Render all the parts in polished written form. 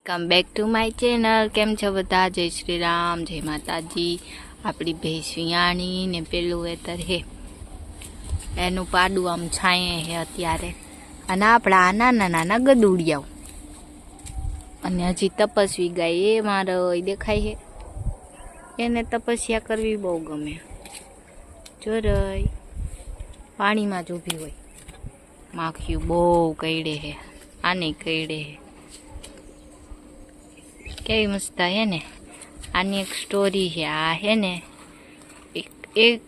Come back to my channel. કેમ છો બધા? જય શ્રી રામ, જય માતાજી. આપણી ભેંસ વિયાણી ને પેલું વેતર હે એનું પાડું આમ છાંયે હે અત્યારે. અને આપણા આ નાના નાના ગદુડિયાઓ અને હજી તપસ્વી ગાય એ મારો દેખાય હે. એને તપસ્યા કરવી બહુ ગમે. જોરઈ પાણીમાં જ ઊભી હોય. માખીયું બહુ કઈડે હે, આને કઈડે હે. કેવી મસ્ત હે ને. આની એક સ્ટોરી છે. આ હે ને એક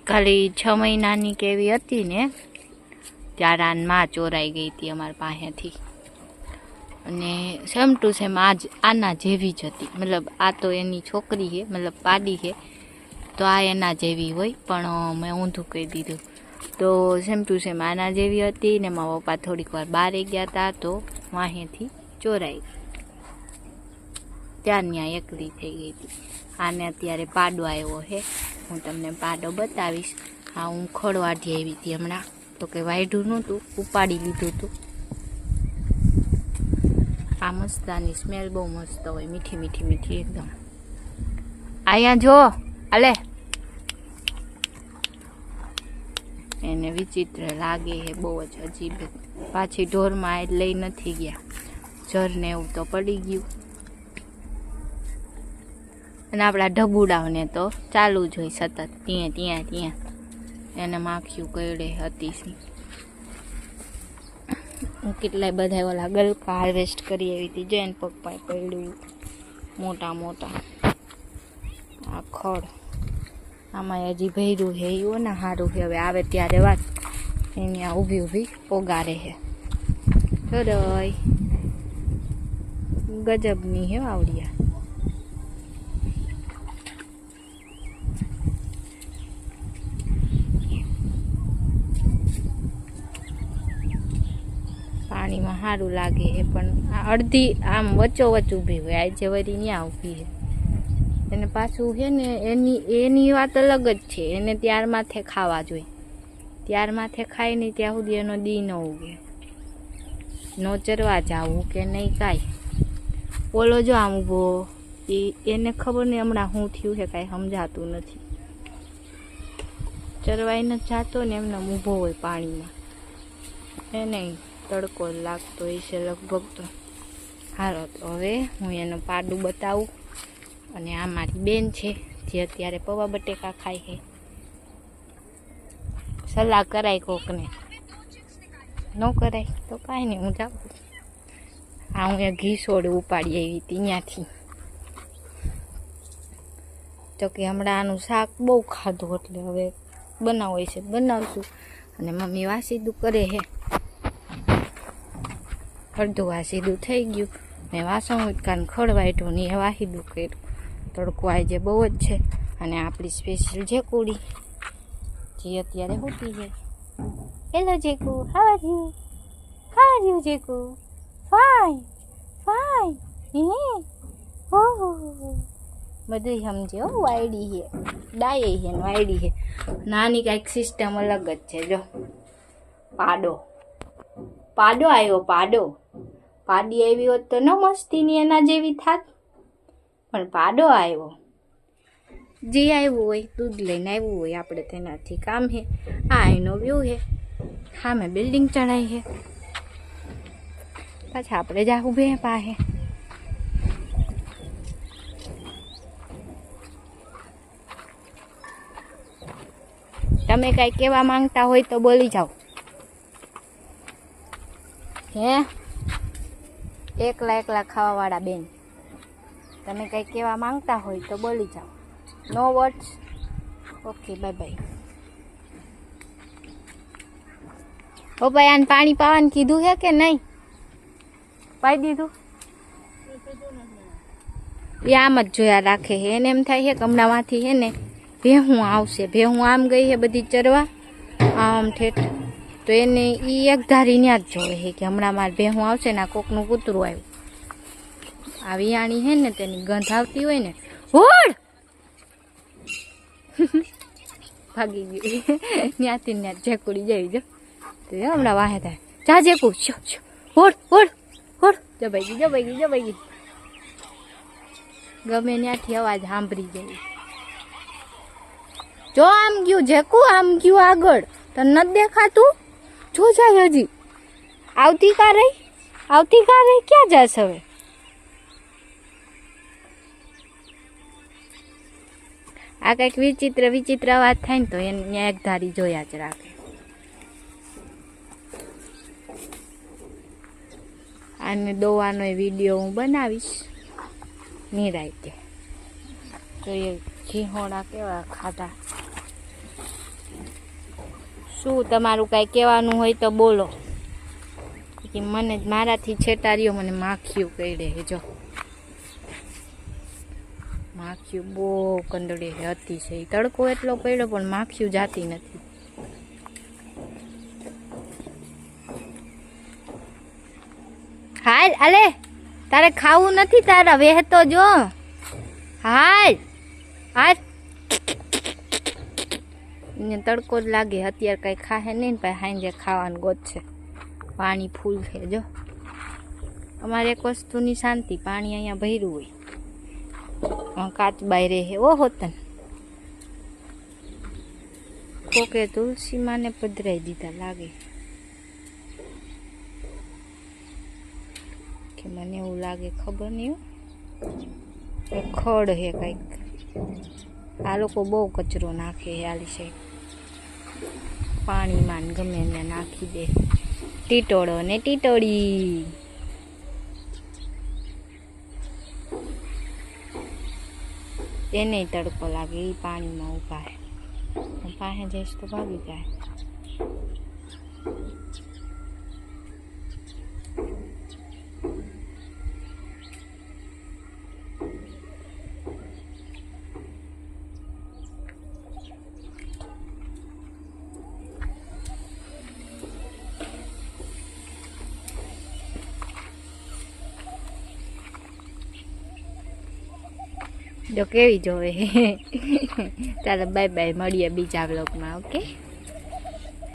ખાલી 6 મહિનાની કેવી હતી ને ત્યારે આની માં ચોરાઈ ગઈ હતી અમારી પાસેથી. અને સેમ ટુ સેમ આના જેવી જ હતી. મતલબ આ તો એની છોકરી છે, મતલબ પાડી છે, તો આ એના જેવી હોય, પણ મેં ઊંધું કહી દીધું. તો સેમ ટુ સેમ આના જેવી હતી ને મારા પપ્પા થોડીક વાર બહાર ગયા હતા તો વાહેથી ચોરાઈ ગઈ. ત્યાં એકલી થઈ ગઈ હતી. આને અત્યારે પાડો આવ્યો છે. હું તમને પાડો બતાવીશ. હા, હું ખોળવાથી આવી હતી હમણાં, તો કે વાઢું નહોતું, ઉપાડી લીધું હતું. આ મસ્તાની સ્મેલ બહુ મસ્ત હોય, મીઠી મીઠી મીઠી એકદમ. અહીંયા જો આલે, એને વિચિત્ર લાગે છે બહુ જ અજીબ. પાછી ઢોરમાં લઈ નથી ગયા, જરને એવું તો પડી ગયું. અને આપણા ઢબુડાઓને તો ચાલુ જ હોય સતત, ત્યાં એને માખીયું કઈડે હતી. હું કેટલાય બધા ઓલા ગલકા હાર્વેસ્ટ કરી આવી હતી, જૈન પપ્પાએ પડ્યું મોટા મોટા. આ ખડ આમાં હજી ભર્યું છે એવું ને સારું છે. હવે આવે ત્યારે વાત એની આ ઊભી ઊભી પોગારે છે. ચોરઈ ગજબની હે આવડિયા. પાણીમાં સારું લાગે છે, પણ આ અડધી આમ વચ્ચોવચ્ચ ઊભી હોય. આજે વળી ત્યાં ઊભી છે. એને પાછું છે ને એની વાત અલગ જ છે. એને ત્યાર માથે ખાવા જોઈએ. ત્યાર માથે ખાય નહીં ત્યાં સુધી એનો દી ન ઉગે. ન ચરવા જાવું કે નહીં કાંઈ. ઓલો જો આમ ઊભો, એને ખબર નહીં હમણાં શું થયું છે, કાંઈ સમજાતું નથી. ચરવાઈ નથી જાતો ને એમને ઊભો હોય પાણીમાં. એને તડકો લાગતો હોય છે લગભગ. તો હાલો, તો હવે હું એનું પાડું બતાવું. અને આ મારી બેન છે જે અત્યારે પૌવા બટેકા ખાય છે. સલાહ કરાય કોકને, ન કરાય તો કાંઈ નહીં, હું જાઉં. આ હું એ ઘી સોડું ઉપાડી આવી હતી ત્યાંથી. તો કે હમણાં આનું શાક બહુ ખાધું એટલે હવે બનાવવું છે બનાવશું. અને મમ્મી વાસીદું કરે છે. અડધું વાસીદું થઈ ગયું. મેં વાસણ ઉટકાને ખડવાઈટું ને એ વાસીદું કર્યું. તડકો આજે બહુ જ છે. અને આપણી સ્પેશિયલ જેકુડી જે અત્યારે ઉઠી જાય. Hello Jeku, how are you Jeku? Fine. ઓહો, બધું સમજે હો. વાયડી છે, ડાય છે ને વાયડી છે. નાની કાંઈક સિસ્ટમ અલગ જ છે. જો પાડો આવ્યો, પાડી આવી હોત તો ન મસ્તીની એના જેવી થાત, પણ પાડો આવ્યો. જે આવ્યું હોય દૂધ લઈને આવ્યું હોય, આપણે તેનાથી કામ છે. આ એનો વ્યૂ છે. હા, મેં બિલ્ડિંગ ચડાવી છે. પાછા આપણે જા ઉભે પાસે. તમે કાંઈ કહેવા માંગતા હોય તો બોલી જાઓ. હે એકલા ખાવાવાળા બેન, તમે કંઈ કહેવા માંગતા હોય તો બોલી જાઓ. No words? Okay, bye bye. ઓ ભાઈ, આને પાણી પાવાનું કીધું છે કે નહીં? પાઈ દીધું? એ આમ જ જોયા રાખે છે. એને એમ થાય છે કે હમણાંમાંથી છે ને ભેહું આવશે. ભેહું આમ ગઈ છે બધી ચરવા, આમ ઠેઠ. તો એને એ એક ધારી ત્યાં જ જોવે છે કે હમણાં મારે ભેહું આવશે ને. આ કોકનું કૂતરું આવ્યું. આ વિયાણી છે ને તેની ગંધ આવતી હોય ને, હોડ ભાગી ગઈ. ત્યાંથી ત્યાં જેકુડી જઈ. જો તો હમણાં વાહે થાય. જા જેકુ, હોડ. જબાઈ ગઈ ગમે ત્યાંથી અવાજ સાંભળી જાય. જો આમ ગયું જેકું, આમ ગયું આગળ, તને નથી દેખાતું? જો જાય હજી. આવતી કા રહી ક્યાં જાશ હવે? આ કંઈક વિચિત્ર અવાજ થાય ને તો એને એક ધારી જોયા જ રાખે. આને દોવાનો વિડીયો હું બનાવીશ નિરાયતે. તો એ ઘીહોણા કેવા ખાધા. શું તમારું કાંઈ કહેવાનું હોય તો બોલો. કે મને મારાથી છેટાર્યો મને માખીયું કઈડે. જો માખીયું બહુ કંદડે હતી છે. તડકો એટલો પડ્યો પણ માખીયું જાતી નથી. હાલ અલે તારે ખાવું નથી, તારા વહેતો જો. હાલ હાલ ને તડકો જ લાગે. અત્યારે કઈ ખાહે નહીં ને હાંજે ખાવાનું ગોત છે. પાણી ફૂલ છે જો. અમારે એક વસ્તુની શાંતિ, પાણી અહીંયા ભર્યું હોય. કાચ બાય રહે ઓહો તન. કોકે તુલસી માને પધરાઈ દીધા લાગે કે મને એવું લાગે, ખબર નહીં. ખડ હે કંઈક. આ લોકો બહુ કચરો નાખે આલી સાઈડ. પાણીમાં ગમે ને નાખી દે. ટીટોળો ને ટીટોળી. એને તડકો લાગે. એ પાણીમાં ઊભા હે. પાસે જઈશ તો ભાગી જાય. જો કેવી જોવે. ચાલો બાય બાય, મળીએ બીજા વ્લોગમાં. ઓકે.